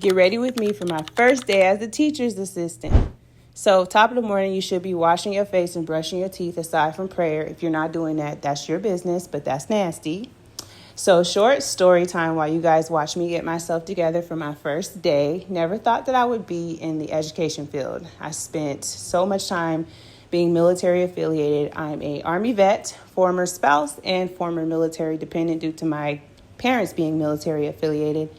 Get ready with me for my first day as a teacher's assistant. So, top of the morning, you should be washing your face and brushing your teeth aside from prayer. If you're not doing that, that's your business, but that's nasty. So, short story time while you guys watch me get myself together for my first day. Never thought that I would be in the education field. I spent so much time being military affiliated. I'm a Army vet, former spouse, and former military dependent due to my parents being military affiliated.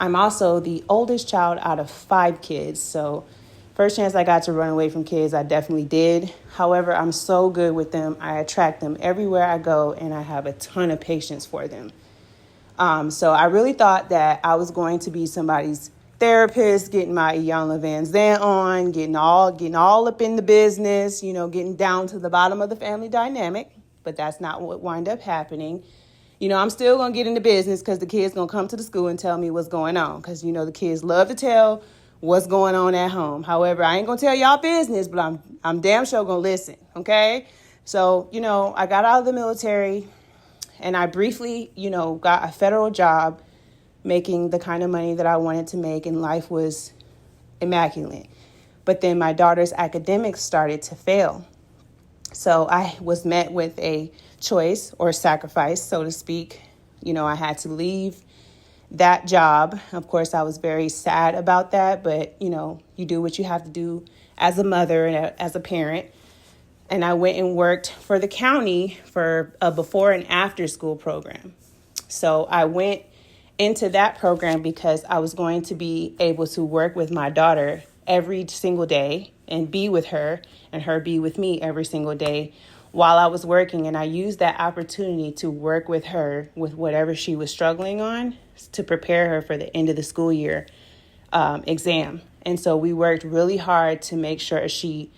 I'm also the oldest child out of 5 kids. So first chance I got to run away from kids, I definitely did. However, I'm so good with them. I attract them everywhere I go, and I have a ton of patience for them. So I really thought that I was going to be somebody's therapist, getting my Iyanla Van Zandt on, getting all up in the business, getting down to the bottom of the family dynamic. But that's not what wound up happening. I'm still going to get into business because the kids going to come to the school and tell me what's going on. Because, the kids love to tell what's going on at home. However, I ain't going to tell y'all business, but I'm damn sure going to listen. Okay. So, I got out of the military and I briefly, got a federal job making the kind of money that I wanted to make, and life was immaculate. But then my daughter's academics started to fail. So I was met with a choice or sacrifice, so to speak. I had to leave that job. Of course, I was very sad about that, but, you do what you have to do as a mother and as a parent. And I went and worked for the county for a before and after school program. So I went into that program because I was going to be able to work with my daughter every single day and be with her and her be with me every single day while I was working. And I used that opportunity to work with her with whatever she was struggling on to prepare her for the end of the school year exam. And so we worked really hard to make sure she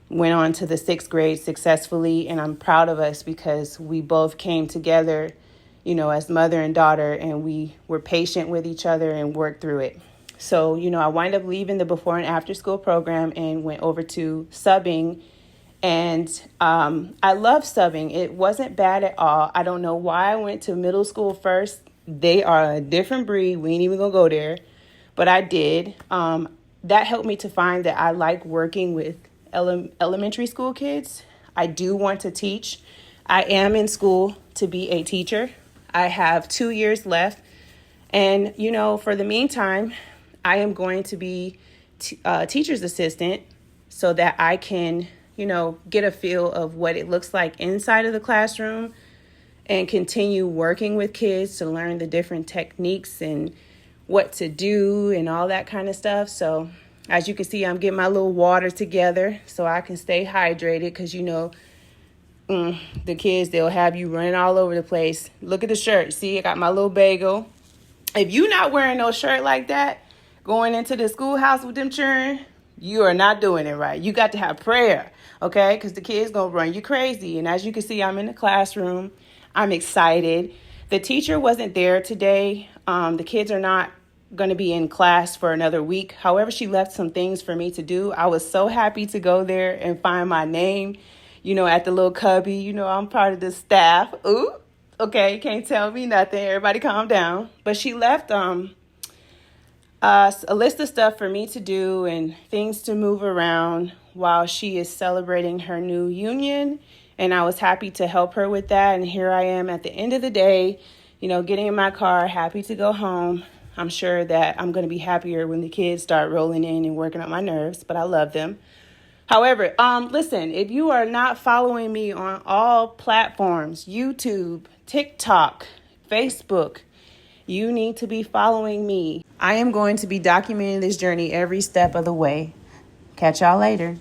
went on to the 6th grade successfully. And I'm proud of us because we both came together as mother and daughter, and we were patient with each other and worked through it. So, I wind up leaving the before and after school program and went over to subbing. And I love subbing. It wasn't bad at all. I don't know why I went to middle school first. They are a different breed. We ain't even gonna go there, but I did. That helped me to find that I like working with elementary school kids. I do want to teach. I am in school to be a teacher. I have 2 years left. And, for the meantime, I am going to be a teacher's assistant so that I can, get a feel of what it looks like inside of the classroom and continue working with kids to learn the different techniques and what to do and all that kind of stuff. So as you can see, I'm getting my little water together so I can stay hydrated because, the kids, they'll have you running all over the place. Look at the shirt. See, I got my little bagel. If you're not wearing no shirt like that, going into the schoolhouse with them children, you are not doing it right. You got to have prayer, okay? Because the kids going to run you crazy. And as you can see, I'm in the classroom. I'm excited. The teacher wasn't there today. The kids are not going to be in class for another week. However, she left some things for me to do. I was so happy to go there and find my name, at the little cubby. I'm part of the staff. Ooh, okay, can't tell me nothing. Everybody calm down. But she left a list of stuff for me to do and things to move around while she is celebrating her new union. And I was happy to help her with that. And here I am at the end of the day, getting in my car, happy to go home. I'm sure that I'm going to be happier when the kids start rolling in and working on my nerves, but I love them. However, listen, if you are not following me on all platforms, YouTube, TikTok, Facebook, you need to be following me. I am going to be documenting this journey every step of the way. Catch y'all later.